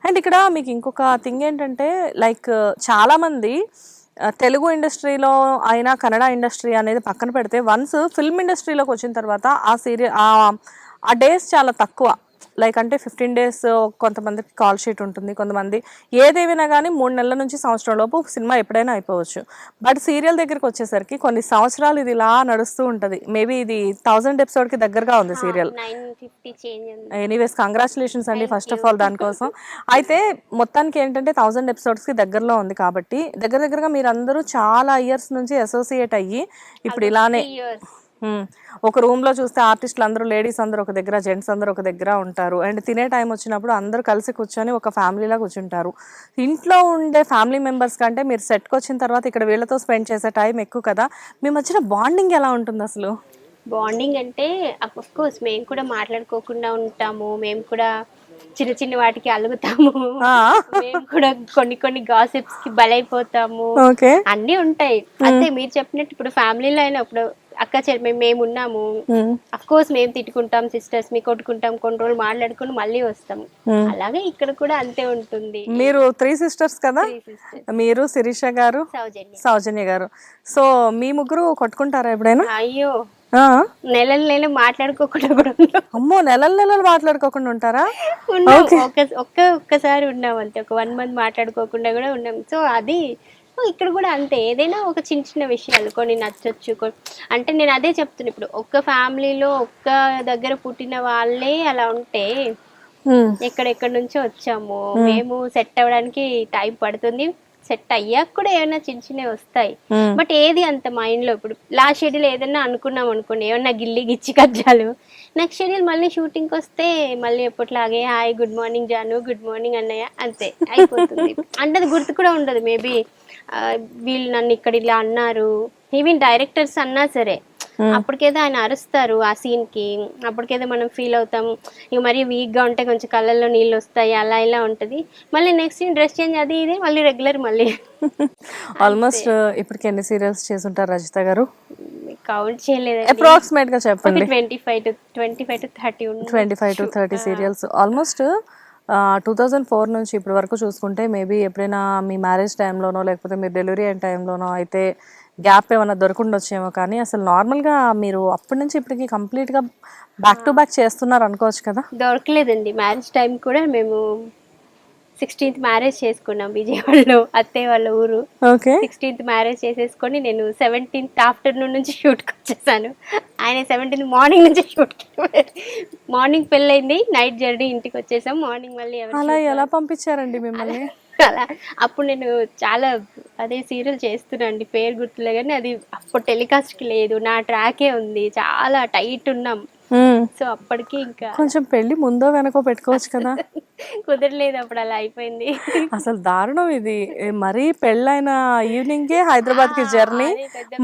And ఇక్కడ మీకు ఇంకొక థింగ్ ఏంటంటే లైక్ చాలా మంది తెలుగు ఇండస్ట్రీలో అయినా కన్నడ ఇండస్ట్రీ అనేది పక్కన పెడితే వన్స్ ఫిల్మ్ ఇండస్ట్రీలోకి వచ్చిన తర్వాత ఆ సీరియల్ ఆ డేస్ చాలా తక్కువ. లైక్ అంటే 15 days కొంతమందికి కాల్ షీట్ ఉంటుంది, కొంతమంది ఏదేమైనా కానీ 3 నెలల నుంచి సంవత్సరం లోపు సినిమా ఎప్పుడైనా అయిపోవచ్చు. బట్ సీరియల్ దగ్గరికి వచ్చేసరికి కొన్ని సంవత్సరాలు ఇది ఇలా నడుస్తూ ఉంటుంది. మేబీ ఇది 1000 episodeకి దగ్గరగా ఉంది సీరియల్. 950 చేంజ్ ఉంది. ఎనీవేస్ కంగ్రాచులేషన్స్ అండి ఫస్ట్ ఆఫ్ ఆల్ దానికోసం. అయితే మొత్తానికి ఏంటంటే 1000 episodeస్కి దగ్గరలో ఉంది కాబట్టి దగ్గరగా మీరందరూ చాలా ఇయర్స్ నుంచి అసోసియేట్ అయ్యి ఇప్పుడు ఇలానే ఒక రూమ్ లో చూస్తే ఆర్టిస్టులు అందరూ లేడీస్ అందరూ ఒక దగ్గర, జెంట్స్ అందరూ ఒక దగ్గర ఉంటారు. అండ్ తినే టైం వచ్చినప్పుడు అందరూ కలిసి కూర్చొని ఒక ఫ్యామిలీలా కూర్చుంటారు. ఇంట్లో ఉండే ఫ్యామిలీ మెంబర్స్ కంటే మీరు సెట్కి వచ్చిన తర్వాత ఇక్కడ వీళ్ళతో స్పెండ్ చేసే టైం ఎక్కువ కదా. మీ మధ్యన బాండింగ్ ఎలా ఉంటుంది అసలు? బాండింగ్ అంటే అఫ్కోర్స్ మేము కూడా మాట్లాడుకోకుండా ఉంటాము, మేము కూడా చిన్న చిన్న వాటికి అలుగుతాము, మేము కూడా కొన్ని గాసిప్స్ కి బలైపోతాము, అన్నీ ఉంటాయి. అంతే మీరు చెప్పినట్టు ఇప్పుడు ఫ్యామిలీలో అయినా ఇప్పుడు అక్క చెల్లి మేము ఉన్నాము, అఫ్ కోర్స్ మేము తిట్టుకుంటాం, సిస్టర్స్ మీ కొట్టుకుంటాం, కొన్ని రోజులు మాట్లాడుకుని మళ్ళీ వస్తాము. అలాగే ఇక్కడ కూడా అంతే ఉంటుంది. మీరు 3 sisters కదా, మీరు శిరీష గారు సౌజన్య గారు. సో మీ ముగ్గురు కొట్టుకుంటారా ఎప్పుడైనా? అయ్యో నెలలు మాట్లాడుకోకుండా కూడా. అమ్మో, నెలలు మాట్లాడుకోకుండా ఉంటారా? ఒక్కసారి ఉన్నాం అంతే, ఒక 1 month మాట్లాడుకోకుండా కూడా ఉన్నాం. సో అది ఇక్కడ కూడా అంతే, ఏదైనా ఒక చిన్న విషయాలు కొన్ని నచ్చొచ్చు. అంటే నేను అదే చెప్తున్నా, ఇప్పుడు ఒక్క ఫ్యామిలీలో ఒక్క దగ్గర పుట్టిన వాళ్ళే అలా ఉంటే ఎక్కడెక్కడి నుంచో వచ్చాము, మేము సెట్ అవ్వడానికి టైం పడుతుంది. సెట్ అయ్యాక కూడా ఏమైనా చిన్నవి వస్తాయి, బట్ ఏది అంత మైండ్ లో. ఇప్పుడు లాస్ట్ షెడ్యూల్ ఏదైనా అనుకున్నాం అనుకోండి, ఏమన్నా గిల్లి గిచ్చి కజ్జాలు, నెక్స్ట్ షెడ్యూల్ మళ్ళీ షూటింగ్కి వస్తే మళ్ళీ ఎప్పట్లాగే hi good morning Janu, good morning అన్నయ్య, అంతే అయిపోతుంది. అంటే అది గుర్తు కూడా ఉండదు. మేబీ వీళ్ళు నన్ను ఇక్కడ ఇలా అన్నారు, ఈవెన్ డైరెక్టర్స్ అన్నా సరే అప్పటికేదో ఆయన అరుస్తారు ఆ సీన్ కి, అప్పటికేదో మనం ఫీల్ అవుతాం. ఇక మరీ వీక్ గా ఉంటే కొంచెం కళ్ళల్లో నీళ్ళు వస్తాయి, అలా ఇలా ఉంటది. మళ్ళీ నెక్స్ట్ సీన్ డ్రెస్ చేంజ్ అది ఇది మళ్ళీ రెగ్యులర్ మళ్ళీ. ఆల్మోస్ట్ ఇప్పటికి ఎన్ని సీరియల్స్ చేస్తుంటారు రజిత గారు? కౌంట్ చేయలేదు, అప్రాక్సిమేట్ గా చెప్పండి. 25 to 30 సీరియల్స్. ఆల్మోస్ట్ 2004 నుంచి ఇప్పటి వరకు చూసుకుంటే మేబీ ఎప్పుడైనా మీ మ్యారేజ్ టైంలోనో లేకపోతే మీరు డెలివరీ అయిన టైంలోనో అయితే గ్యాప్ ఏమైనా దొరకుండొచ్చేమో, కానీ అసలు నార్మల్గా మీరు అప్పటి నుంచి ఇప్పటికి కంప్లీట్గా బ్యాక్ టు బ్యాక్ చేస్తున్నారు అనుకోవచ్చు కదా? దొరకలేదండి. మ్యారేజ్ టైం కూడా మేము 16th మ్యారేజ్ చేసుకున్నాం విజయవాడలో, అత్తయ్య వాళ్ళ ఊరు. 16th మ్యారేజ్ చేసేసుకొని నేను 17th ఆఫ్టర్నూన్ నుంచి షూట్కి వచ్చేసాను. ఆయన 17th మార్నింగ్ నుంచి షూట్కి. మార్నింగ్ పెళ్ళైంది, నైట్ జర్నీ ఇంటికి వచ్చేసాం. మార్నింగ్ మళ్ళీ అలా ఎలా పంపించారండి మిమ్మల్ని? అలా అప్పుడు నేను చాలా అదే సీరియల్ చేస్తున్నాండి, పేరు గుర్తులే కానీ అది అప్పుడు టెలికాస్ట్కి లేదు, నా ట్రాకే ఉంది, చాలా టైట్ ఉన్నాం. సో అప్పటికి ఇంకా కొంచెం పెళ్లి ముందో వెనకో పెట్టుకోవచ్చు కదా. కుదరలేదు, అప్పుడు అలా అయిపోయింది. అసలు దారుణం ఇది. మరీ పెళ్ళైన ఈవినింగే హైదరాబాద్ కి జర్నీ,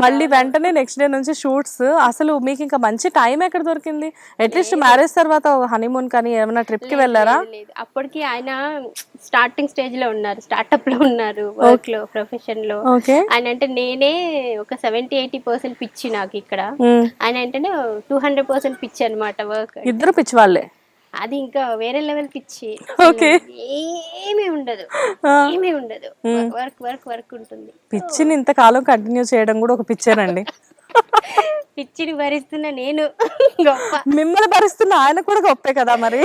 మళ్ళీ వెంటనే నెక్స్ట్ డే నుంచి షూట్స్. అసలు మీకు ఇంకా మంచి టైం ఎక్కడ దొరికింది? అట్లీస్ట్ మ్యారేజ్ తర్వాత హనీమూన్ కానీ ఏమైనా ట్రిప్ కి వెళ్ళారా? అప్పటికి ఆయన స్టార్టింగ్ స్టేజ్ లో ఉన్నారు, స్టార్ట్అప్ లో ఉన్నారు, వర్క్ లో, ప్రొఫెషన్ లో. ఆయన అంటే నేనే ఒక 70-80% పిచ్చి నాకు ఇక్కడ, ఆయన అంటే 200% పిచ్చి అన్నమాట. వర్క్ ఇద్దరు పిచ్చి వాళ్ళే, అది ఇంకా వేరే లెవెల్ పిచ్చి. ఏమీ ఉండదు, వర్క్ వర్క్ వర్క్ ఉంటుంది. పిచ్చిని ఇంతకాలం కంటిన్యూ చేయడం కూడా ఒక పిచ్చేనండి. పిచ్చిని భరిస్తున్నా నేను గొప్ప, మిమ్మల్ని భరిస్తున్న ఆయన కూడా గొప్పే కదా మరి.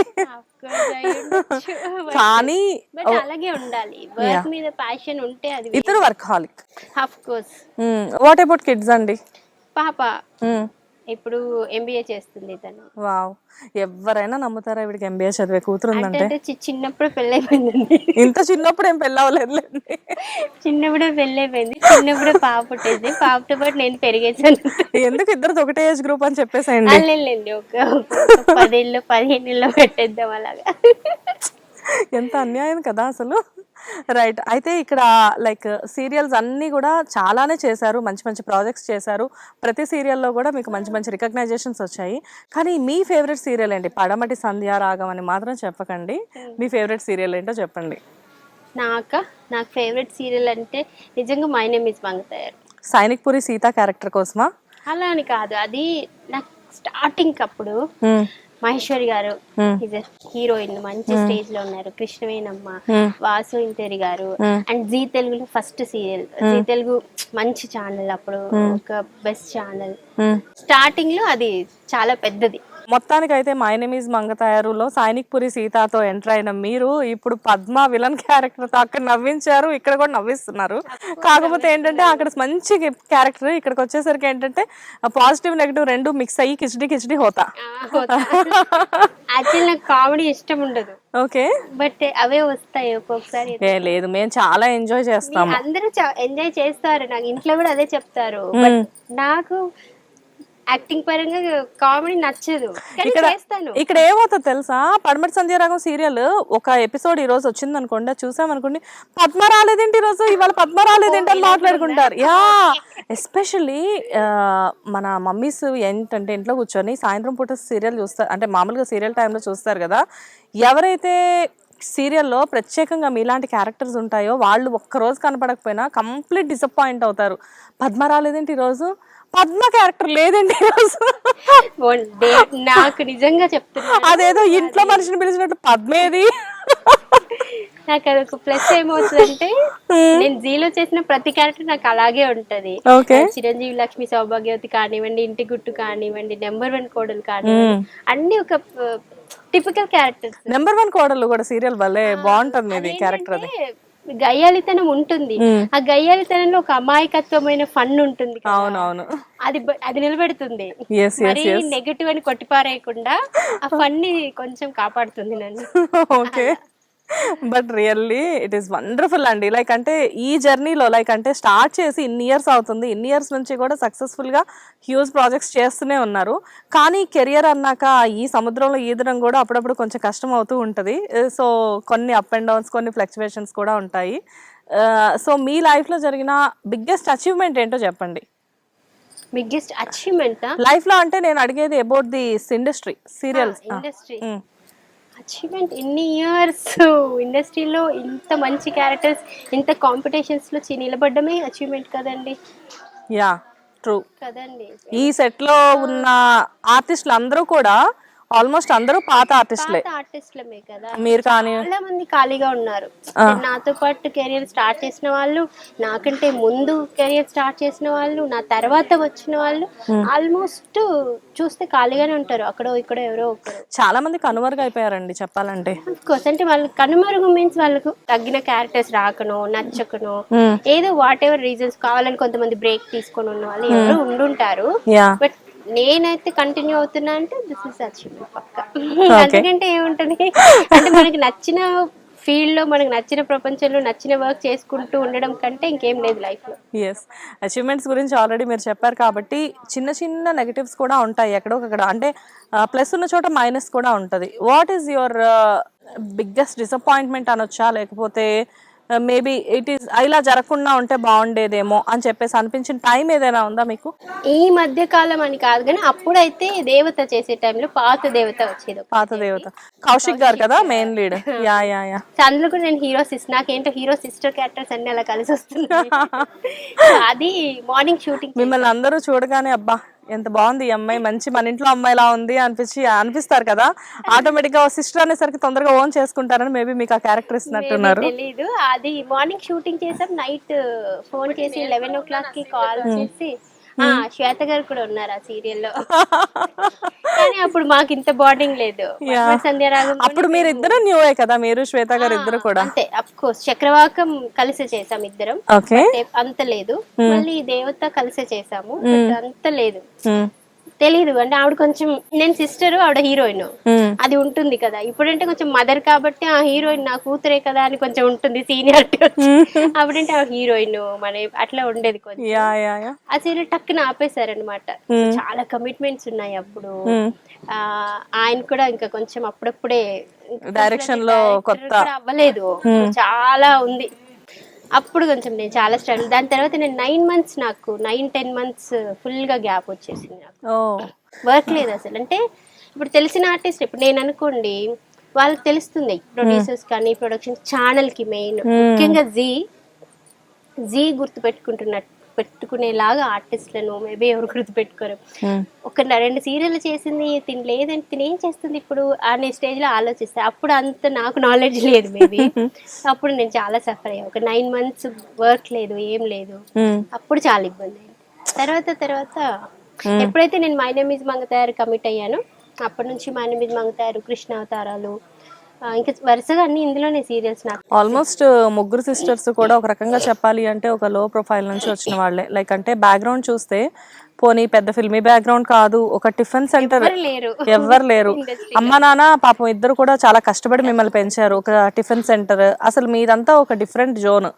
కానీ అలాగే ఉండాలి, వర్క్ మీద ప్యాషన్ ఉంటే అది. ఇద్దరు work హాలిక్. Of course. What about kids అండి? పాప ఇప్పుడు MBA చేస్తుంది తను. వావ్, ఎవరైనా నమ్ముతారా ఇవిడికి MBA చదివే కూతురు ఉందంటే? చిన్నప్పుడు పెళ్ళైపోయిందండి. ఇంత చిన్నప్పుడు ఏం పెళ్ళవలేదులేండి, చిన్నప్పుడే పెళ్ళైపోయింది. చిన్నప్పుడే పాప పుట్టేది, పాపతో పాటు నేను పెరిగేసాను. ఎందుకు ఇద్దరు ఒకటే ఏజ్ గ్రూప్ అని చెప్పేసేయండి. లేండి, ఒక 10-15 ఏళ్ళు పెట్టేద్దాం అలాగా. ఎంత అన్యాయం కదా అసలు. రైట్. అయితే ఇక్కడ లైక్ సీరియల్స్ అన్నీ కూడా చాలానే చేశారు, మంచి మంచి ప్రాజెక్ట్స్ చేశారు. ప్రతి సీరియల్లో కూడా మీకు మంచి మంచి రికగ్నైజేషన్స్ వచ్చాయి. కానీ మీ ఫేవరెట్ సీరియల్ ఏంటి? పడమటి సంధ్యా రాగం అని మాత్రం చెప్పకండి, మీ ఫేవరెట్ సీరియల్ ఏంటో చెప్పండి. నాకు ఫేవరెట్ సీరియల్ అంటే నిజంగా my name is Mangatayaru. Sainik Puri Sita character కోసమా? అలా అని కాదు, అది నాకు స్టార్టింగ్ అప్పుడు మహేశ్వరి గారు ఈజ్ హీరోయిన్, మంచి స్టేజ్ లో ఉన్నారు. కృష్ణవేణమ్మ, వాసు ఇంతేరి గారు, అండ్ జీ తెలుగులో ఫస్ట్ సీరియల్. జీ తెలుగు మంచి ఛానల్, అప్పుడు ఒక బెస్ట్ ఛానల్. స్టార్టింగ్ లో అది చాలా పెద్దది. మొత్తానికైతే మై నేమ్ ఈజ్ మంగతాయారులో సైనిక్ పురి సీతాతో ఎంటర్ అయిన మీరు ఇప్పుడు పద్మ విలన్ క్యారెక్టర్తో అక్కడ నవ్వించారు, ఇక్కడ కూడా నవ్విస్తున్నారు. కాకపోతే ఏంటంటే అక్కడ మంచి క్యారెక్టర్, ఇక్కడికి వచ్చేసరికి ఏంటంటే పాజిటివ్ నెగిటివ్ రెండు మిక్స్ అయ్యి కిచడి కిచడి హోతా. యాక్చువల్లీ నాకు కామెడీ ఇష్టం ఉండదు, ఓకే, బట్ అవే వస్తాయి ఒక్కొక్కసారి. లేదు మేము చాలా ఎంజాయ్ చేస్తాము. అందరూ ఎంజాయ్ చేస్తారు, నాకు ఇంట్లో కూడా అదే చెప్తారు. బట్ నాకు యాక్టింగ్ పరంగా కామెడీ నచ్చదు, ఇక్కడ ఏమవుతుంది తెలుసా, పడమటి సంధ్యారాగం సీరియల్ ఒక ఎపిసోడ్ ఈ రోజు వచ్చింది అనుకోండి, చూసామనుకోండి, పద్మ రాలేదేంటి ఈ రోజు, ఇవాళ పద్మ రాలేదేంటి అని మాట్లాడుకుంటారు. యా, ఎస్పెషల్లీ మన మమ్మీస్ ఏంటంటే ఇంట్లో కూర్చొని సాయంత్రం పూట సీరియల్ చూస్తారు, అంటే మామూలుగా సీరియల్ టైంలో చూస్తారు కదా, ఎవరైతే సీరియల్లో ప్రత్యేకంగా మీలాంటి క్యారెక్టర్స్ ఉంటాయో వాళ్ళు ఒక్కరోజు కనపడకపోయినా కంప్లీట్ డిసప్పాయింట్ అవుతారు. పద్మ రాలేదేంటి ఈరోజు, పద్మ క్యారెక్టర్ లేదండి ఈరోజు. నాకు నిజంగా చెప్తున్నా, అదేదో ఇంట్లో మనిషిని పిలిచినట్టు పద్మేది. నాకు అదొక ప్లస్ ఏమవుతుందంటే, నేను జీలో చేసిన ప్రతి క్యారెక్టర్ నాకు అలాగే ఉంటది. చిరంజీవి, లక్ష్మి, సౌభాగ్యవతి కానివ్వండి, ఇంటి గుట్టు కానివ్వండి, నెంబర్ 1 కోడలు కానివ్వండి, అన్ని ఒక టిపికల్ క్యారెక్టర్స్. నెంబర్ 1 కోడలు కూడా సీరియల్ వల్లే బాగుంటుంది మీది క్యారెక్టర్. అది గయ్యాలితనం ఉంటుంది, ఆ గయ్యాలితనంలో ఒక అమాయకత్వమైన ఫన్ ఉంటుంది. అవునవును, అది నిలబెడుతుంది. మరి నెగటివ్ అని కొట్టిపారేయకుండా ఆ ఫన్ ని కొంచెం కాపాడుతుంది నన్ను. Okay, but really it is wonderful అండి. లైక్ అంటే ఈ జర్నీలో లైక్ అంటే స్టార్ట్ చేసి ఇన్ని ఇయర్స్ అవుతుంది, ఇన్ని ఇయర్స్ నుంచి కూడా సక్సెస్ఫుల్గా హ్యూజ్ ప్రాజెక్ట్స్ చేస్తూనే ఉన్నారు. కానీ కెరియర్ అన్నాక ఈ సముద్రంలో ఈదడం కూడా అప్పుడప్పుడు కొంచెం కష్టం అవుతూ ఉంటుంది. సో కొన్ని అప్ అండ్ డౌన్స్, కొన్ని ఫ్లక్చువేషన్స్ కూడా ఉంటాయి. సో మీ లైఫ్లో జరిగిన బిగ్గెస్ట్ అచీవ్మెంట్ ఏంటో చెప్పండి. బిగ్గెస్ట్ అచీవ్మెంట్ లైఫ్లో అంటే నేను అడిగేది about the industry, serials industry. Achievement ఇన్ని ఇయర్స్ ఇండస్ట్రీలో ఇంత మంచి క్యారెక్టర్స్, ఇంత కాంపిటీషన్స్ లో నిలబడ్డమే అచీవ్మెంట్ కదండి. యా, ట్రూ కదండి. ఈ సెట్ లో ఉన్న ఆర్టిస్టులు అందరూ కూడా ఆల్మోస్ట్ అందరూ పాత ఆర్టిస్టులమే కదా. మీరు కానీ చాలా మంది ఖాళీగా ఉన్నారు. నాతో పాటు కెరియర్ స్టార్ట్ చేసిన వాళ్ళు, నాకంటే ముందు కెరియర్ స్టార్ట్ చేసిన వాళ్ళు, నా తర్వాత వచ్చిన వాళ్ళు ఆల్మోస్ట్ చూస్తే ఖాళీగానే ఉంటారు. అక్కడో ఇక్కడ ఎవరో ఒకరు. చాలా మంది కనుమరుగు అయిపోయారండి చెప్పాలంటే. కోర్స్ అంటే వాళ్ళు కనుమరుగు మీన్స్ వాళ్ళకు తగ్గిన క్యారెక్టర్స్ రాకనో, నచ్చకనో, ఏదో వాట్ ఎవర్ రీజన్స్ కావాలని కొంతమంది బ్రేక్ తీసుకొని ఉన్న వాళ్ళు ఎవరో ఉండుంటారు. బట్ నేనైతే కంటిన్యూ అవుతున్నా అంటే దిస్ ఇస్ అచీవ్మెంట్ పక్కా. ఎందుకంటే ఏముంటది అంటే మనకి నచ్చిన ఫీల్డ్ లో, మనకి నచ్చిన ప్రపంచంలో నచ్చిన వర్క్ చేసుకుంటూ ఉండడం కంటే ఇంకేం లేదు లైఫ్ లో. ఎస్, అచీవ్మెంట్స్ గురించి ఆల్రెడీ మీరు చెప్పారు కాబట్టి చిన్న చిన్న నెగటివ్స్ కూడా ఉంటాయి ఎక్కడో ఒకక్కడ, అంటే ప్లస్ ఉన్న చోట మైనస్ కూడా ఉంటుంది. What is your biggest disappointment అనొచ్చా, లేకపోతే మేబీ ఇట్ ఈస్ ఇలా జరగకుండా ఉంటే బాగుండేదేమో అని చెప్పేసి అనిపించిన టైం ఏదైనా ఉందా మీకు? ఈ మధ్య కాలం అని కాదు కానీ అప్పుడైతే దేవత చేసే టైంలో పాత దేవత వచ్చేది. పాత దేవత కౌశిక్ గారు కదా main lead. Yeah yeah yeah, అందులో కూడా నేను హీరో సిస్టర్, నాకేంటో హీరో సిస్టర్ క్యారెక్టర్స్ అన్ని అలా కలిసి వస్తున్నాయి. అది మార్నింగ్ షూటింగ్ మిమ్మల్ని అందరూ చూడగానే అబ్బా ఎంత బాగుంది ఈ అమ్మాయి, మంచి మన ఇంట్లో అమ్మాయిలా ఉంది అనిపిస్తారు కదా. ఆటోమేటిక్ గా సిస్టర్ అనేసరికి తొందరగా ఓన్ చేసుకుంటారని మేబీ మీకు ఆ క్యారెక్టర్ ఇస్తున్నట్టున్నారు. తెలీదు, అది మార్నింగ్ షూటింగ్ చేసాం, నైట్ ఫోన్ చేసి 11 o'clock కి కాల్ చేసి శ్వేత గారు కూడా ఉన్నారు ఆ సీరియల్లో. కానీ అప్పుడు మాకు ఇంత బాండింగ్ లేదు. సంధ్యారాగం అప్పుడు మీరు ఇద్దరు న్యూయే కదా, మీరు శ్వేత గారు ఇద్దరు కూడా. అంతే, అఫ్ కోర్స్ చక్రవాకం కలిసి చేసాం ఇద్దరం, అంత లేదు. మళ్ళీ దేవత కలిసే చేసాము, అంత లేదు. తెలీదు అంటే ఆవిడ కొంచెం, నేను సిస్టర్ ఆవిడ హీరోయిన్, అది ఉంటుంది కదా. ఇప్పుడంటే కొంచెం మదర్ కాబట్టి ఆ హీరోయిన్ నా కూతురే కదా అని కొంచెం ఉంటుంది సీనియారిటీ. అప్పుడంటే ఆ హీరోయిన్ మన అట్లా ఉండేది కొంచెం. ఆ సీరియల్ టక్కున ఆపేశారనమాట. చాలా కమిట్మెంట్స్ ఉన్నాయి అప్పుడు. ఆయన కూడా ఇంకా కొంచెం అప్పుడప్పుడే డైరెక్షన్ లో కొత్త అవ్వలేదు, చాలా ఉంది. అప్పుడు కొంచెం నేను చాలా స్ట్రగుల్. దాని తర్వాత నేను 9 months, నాకు 9-10 months ఫుల్ గా గ్యాప్ వచ్చేసింది. నాకు వర్క్ లేదు అసలు. అంటే ఇప్పుడు తెలిసిన ఆర్టిస్ట్, ఇప్పుడు నేను అనుకోండి వాళ్ళకి తెలుస్తుంది, ప్రొడ్యూసర్స్ కానీ ప్రొడక్షన్ ఛానల్ కి మెయిన్ ముఖ్యంగా జీ గుర్తు పెట్టుకుంటున్నట్టు పెట్టుకునేలాగా ఆర్టిస్టులను మేబీ ఎవరు గుర్తుపెట్టుకోరు. ఒక 2 సీరియల్ చేసింది, తిని లేదంటే తిని ఏం చేస్తుంది ఇప్పుడు అనే స్టేజ్లో ఆలోచిస్తే అప్పుడు అంత నాకు నాలెడ్జ్ లేదు మేబీ. అప్పుడు నేను చాలా సఫర్ అయ్యా. ఒక 9 months వర్క్ లేదు, ఏం లేదు. అప్పుడు చాలా ఇబ్బంది అయింది. తర్వాత ఎప్పుడైతే నేను my name is Mangatayaru commit అయ్యానో అప్పటి నుంచి my name is Mangatayaru, Krishna అవతారాలు, ఇంకా వరుసగా అన్ని ఇందులోనే సీరియల్స్. నాకు ఆల్మోస్ట్ ముగ్గురు సిస్టర్స్ కూడా ఒక రకంగా చెప్పాలి అంటే ఒక లో ప్రొఫైల్ నుంచి వచ్చిన వాళ్ళే. లైక్ అంటే బ్యాక్గ్రౌండ్ చూస్తే పోనీ పెద్ద ఫిల్మీ బ్యాక్గ్రౌండ్ కాదు, ఒక టిఫిన్ సెంటర్ ఎవ్వరు లేరు. అమ్మ నాన్న పాపం ఇద్దరు కూడా చాలా కష్టపడి మిమ్మల్ని పెంచారు. ఒక టిఫిన్ సెంటర్, అసలు మీదంతా ఒక డిఫరెంట్ జోన్.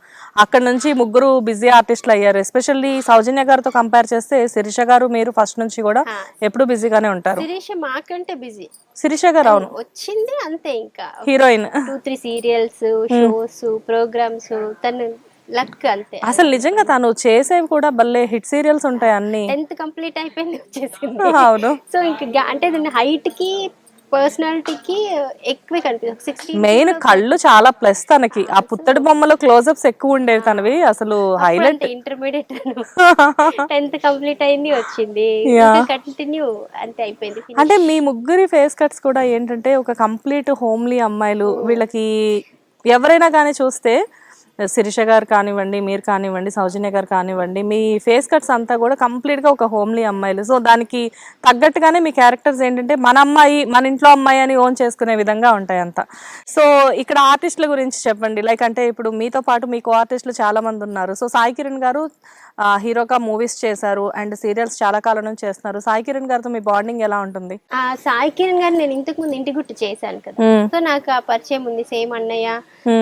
అక్కడ నుంచి ముగ్గురు బిజీ ఆర్టిస్టులు అయ్యారు. ఎస్పెషల్లీ సౌజన్య గారితో కంపేర్ చేస్తే శిరీష గారు మీరు ఫస్ట్ నుంచి కూడా ఎప్పుడు బిజీగానే ఉంటారు. శిరీష మాకంటే బిజీ. శిరీష గారు అవును వచ్చింది అంతే, ఇంకా హీరోయిన్ 2-3 సీరియల్స్, షోస్, ప్రోగ్రామ్స్, తను లక్ అంతే. అసలు నిజంగా తను చేసేవి కూడా భలే హిట్ సీరియల్స్ ఉంటాయి అన్ని. 10th కంప్లీట్ అయిపోయింది వచ్చేసింది. అవును. సో ఇంకా అంటే హైట్ కి పర్సనాలిటీకి ఎక్కువే కనిపిస్తుంది. మెయిన్ కళ్ళు చాలా ప్లస్ తనకి. ఆ పుత్తడి బొమ్మలో క్లోజప్స్ ఎక్కువ ఉండేవి తనవి, అసలు హైలైట్. ఇంటర్మీడియట్ 10th కంప్లీట్ అయింది, వచ్చింది, కంటిన్యూ అంతే అయిపోయింది. అంటే మీ ముగ్గురి ఫేస్ కట్స్ కూడా ఏంటంటే ఒక కంప్లీట్ హోమ్లీ అమ్మాయిలు. వీళ్ళకి ఎవరైనా కానీ చూస్తే శిరీష గారు కానివ్వండి, మీరు కానివ్వండి, సౌజన్య గారు కానివ్వండి, మీ ఫేస్ కట్స్ అంతా కూడా కంప్లీట్గా ఒక హోమ్లీ అమ్మాయిలు. సో దానికి తగ్గట్టుగానే మీ క్యారెక్టర్స్ ఏంటంటే మన అమ్మాయి, మన ఇంట్లో అమ్మాయి అని ఓన్ చేసుకునే విధంగా ఉంటాయి అంతా. సో ఇక్కడ ఆర్టిస్టుల గురించి చెప్పండి. లైక్ అంటే ఇప్పుడు మీతో పాటు మీకు ఆర్టిస్టులు చాలా మంది ఉన్నారు. సో సాయి కిరణ్ గారు హీరోగా మూవీస్ చేశారు అండ్ సీరియల్స్ చాలా కాలం నుంచి చేస్తున్నారు. సాయి కిరణ్ గారితో మీ బాండింగ్ ఎలా ఉంటుంది? సాయి కిరణ్ గారు నేను ఇంతకు ముందు ఇంటి గుట్టు చేశాను కదా, సో నాకు ఆ పరిచయం ఉంది. సేమ్ అన్నయ్య,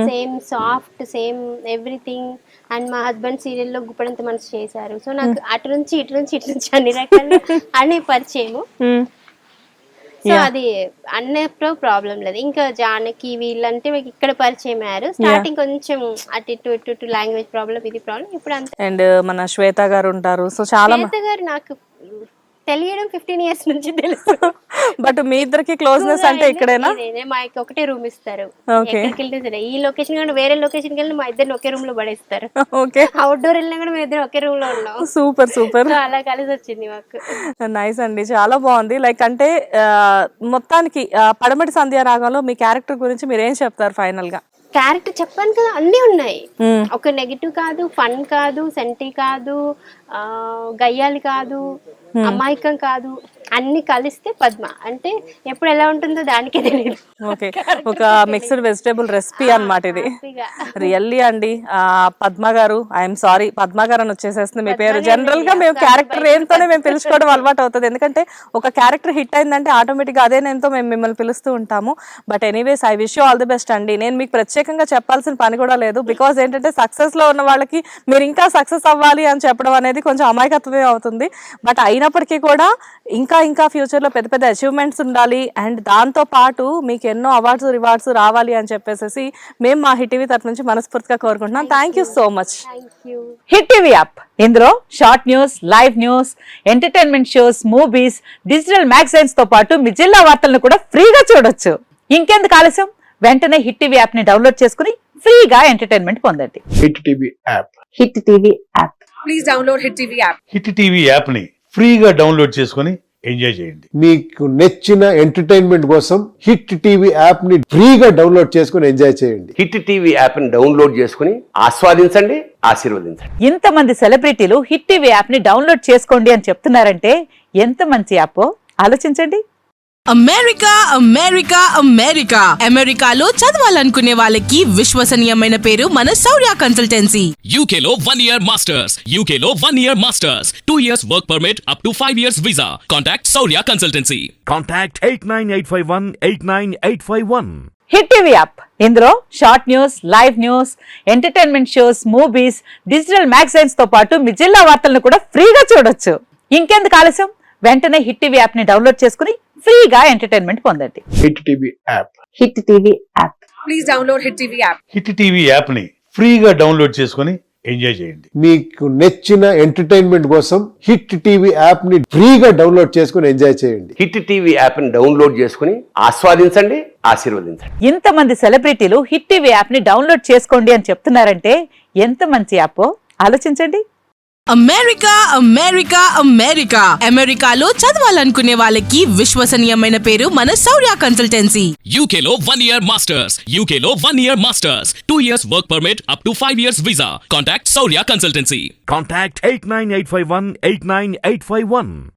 same soft, same everything. And మా హస్బెండ్ సీరియల్లో గుప్పడంత మనసు చేశారు. సో నాకు అటు నుంచి ఇటు నుంచి అన్ని రకాల అనే పరిచయము. సో అది అన్నప్పుడు ప్రాబ్లం లేదు. ఇంకా జానకి వీళ్ళంటే మీకు ఇక్కడ పరిచయం అయ్యారు. స్టార్టింగ్ కొంచెం అటు ఇటు లాంగ్వేజ్ ప్రాబ్లం, ఇది ప్రాబ్లం. ఇప్పుడు అంతే. అండ్ మన శ్వేత గారు ఉంటారు. సో చాలా శ్వేత గారు నాకు తెలియడం 15 years నుంచి తెలుసు. బట్ మీ ఇద్దరికి క్లోజ్నెస్ అంటే ఇక్కడేనా? మాకు ఒకటే రూమ్ ఇస్తారు. ఎక్కడికి వెళ్తే సరే, ఈ లొకేషన్ కానీ వేరే లొకేషన్కి వెళ్ళి మా ఇద్దరిని ఒకే రూమ్ లో పడేస్తారు. ఓకే. అవుట్డోర్ వెళ్ళినా కూడా మేము ఇద్దరు ఒకే రూమ్ లో ఉన్నాం. సూపర్. అలా కలిసి వచ్చింది మాకు. నైస్ అండి, చాలా బాగుంది. లైక్ అంటే మొత్తానికి పడమటి సంధ్యా రాగంలో మీ క్యారెక్టర్ గురించి మీరు ఏం చెప్తారు ఫైనల్ గా? క్యారెక్టర్ చెప్పాను కదా, అన్నీ ఉన్నాయి. ఒక నెగిటివ్ కాదు, ఫన్ కాదు, సెంటి కాదు, గయ్యాలి కాదు, అమాయకం కాదు, అన్ని కలిస్తే పద్మ. అంటే ఎప్పుడు ఎలా ఉంటుందో దానికే తెలియదు. ఓకే, ఒక మిక్స్డ్ వెజిటేబుల్ రెసిపీ అన్నమాట ఇది. రియల్లీ అండి. పద్మ గారు, ఐఎమ్ సారీ పద్మ గారు అని వచ్చేసేస్తుంది మీ పేరు. జనరల్ గా మేము క్యారెక్టర్ ఏంతోనే మేము పిలుచుకోవడం అలవాటు అవుతుంది. ఎందుకంటే ఒక క్యారెక్టర్ హిట్ అయిందంటే ఆటోమేటిక్ గా అదే నేమ్తో మేము మిమ్మల్ని పిలుస్తూ ఉంటాము. But anyways I wish you all the best అండి. నేను మీకు ప్రత్యేకంగా చెప్పాల్సిన పని కూడా లేదు. బికాజ్ ఏంటంటే సక్సెస్ లో ఉన్న వాళ్ళకి మీరు ఇంకా సక్సెస్ అవ్వాలి అని చెప్పడం అనేది కొంచెం అమాయకత్వమే అవుతుంది. బట్ అయినప్పటికీ కూడా ఇంకా ఫ్యూచర్ లో పెద్ద పెద్ద అచీవ్మెంట్స్ ఉండాలి అండ్ దాంతో పాటు మీకు ఎన్నో అవార్డ్స్ రివార్డ్స్ రావాలి అని చెప్పేసి మేము మా హిట్ టీవీ తరఫు నుంచి మనస్ఫూర్తిగా కోరుకుంటున్నాం. Thank you so much. Hit TV app, ఇందులో short news, live news, entertainment shows, movies, digital magazines తో పాటు మీ జిల్లా వార్తలను కూడా ఫ్రీగా చూడొచ్చు. ఇంకెందుకు ఆలస్యం, వెంటనే హిట్ టీవీ యాప్ ని డౌన్లోడ్ చేసుకుని ఫ్రీగా ఎంటర్టైన్మెంట్ పొందండి. Hit TV app. Hit TV app. Please download hit TV app. Hit TV app ని ఫ్రీగా డౌన్లోడ్ చేసుకుని ఎంజాయ్ చేయండి. మీకు నచ్చిన ఎంటర్టైన్మెంట్ కోసం హిట్ టీవీ యాప్ ని ఫ్రీగా డౌన్లోడ్ చేసుకుని ఎంజాయ్ చేయండి. హిట్ టీవీ యాప్ ని డౌన్లోడ్ చేసుకుని ఆస్వాదించండి, ఆశీర్వదించండి. ఇంతమంది సెలబ్రిటీలు హిట్ టీవీ యాప్ ని డౌన్లోడ్ చేసుకోండి అని చెప్తున్నారంటే ఎంత మంచి యాప్ ఆలోచించండి. అమెరికాలో చదవాలనుకునే వాళ్ళకి విశ్వసనీయమైన పేరు మన శౌర్య కన్సల్టెన్సీ. UK లో 1 year masters. UK లో 1 year masters. 2 years work permit up to 5 years visa. Contact Saurya Consultancy. Contact 89851 hit TV app, ఇందులో short news, live news, entertainment shows, movies, digital magazines తో పాటు మీ జిల్లా వార్తలను కూడా ఫ్రీగా చూడొచ్చు. ఇంకెందుకు ఆలస్యం, వెంటనే హిట్ టీవీ యాప్ ని డౌన్లోడ్ చేసుకుని ఫ్రీగా ఎంటర్టైన్మెంట్ పొందండి. Hit TV app. Hit TV app. Please download hit TV app. Hit TV app ని ఫ్రీగా డౌన్లోడ్ చేసుకుని ఎంజాయ్ చేయండి. మీకు నచ్చిన ఎంటర్టైన్మెంట్ కోసం హిట్ టీవీ యాప్ ని ఫ్రీగా డౌన్లోడ్ చేసుకుని ఎంజాయ్ చేయండి. హిట్ టీవీ యాప్ ని డౌన్లోడ్ చేసుకుని ఆస్వాదించండి, ఆశీర్వదించండి. ఇంతమంది సెలబ్రిటీలు హిట్ టీవీ యాప్ ని డౌన్లోడ్ చేసుకోండి అని చెప్తున్నారంటే ఎంత మంచి యాప్ ఆలోచించండి. అమెరికా అమెరికా అమెరికా అమెరికాలో చదవాలనుకునే వాళ్ళకి విశ్వసనీయమైన పేరు మన శౌర్య consultancy. UK Law 1 Year Masters. UK Law 1 Year Masters. 2 years work permit up to 5 years visa. Contact Saurya Consultancy. Contact 89851 89851.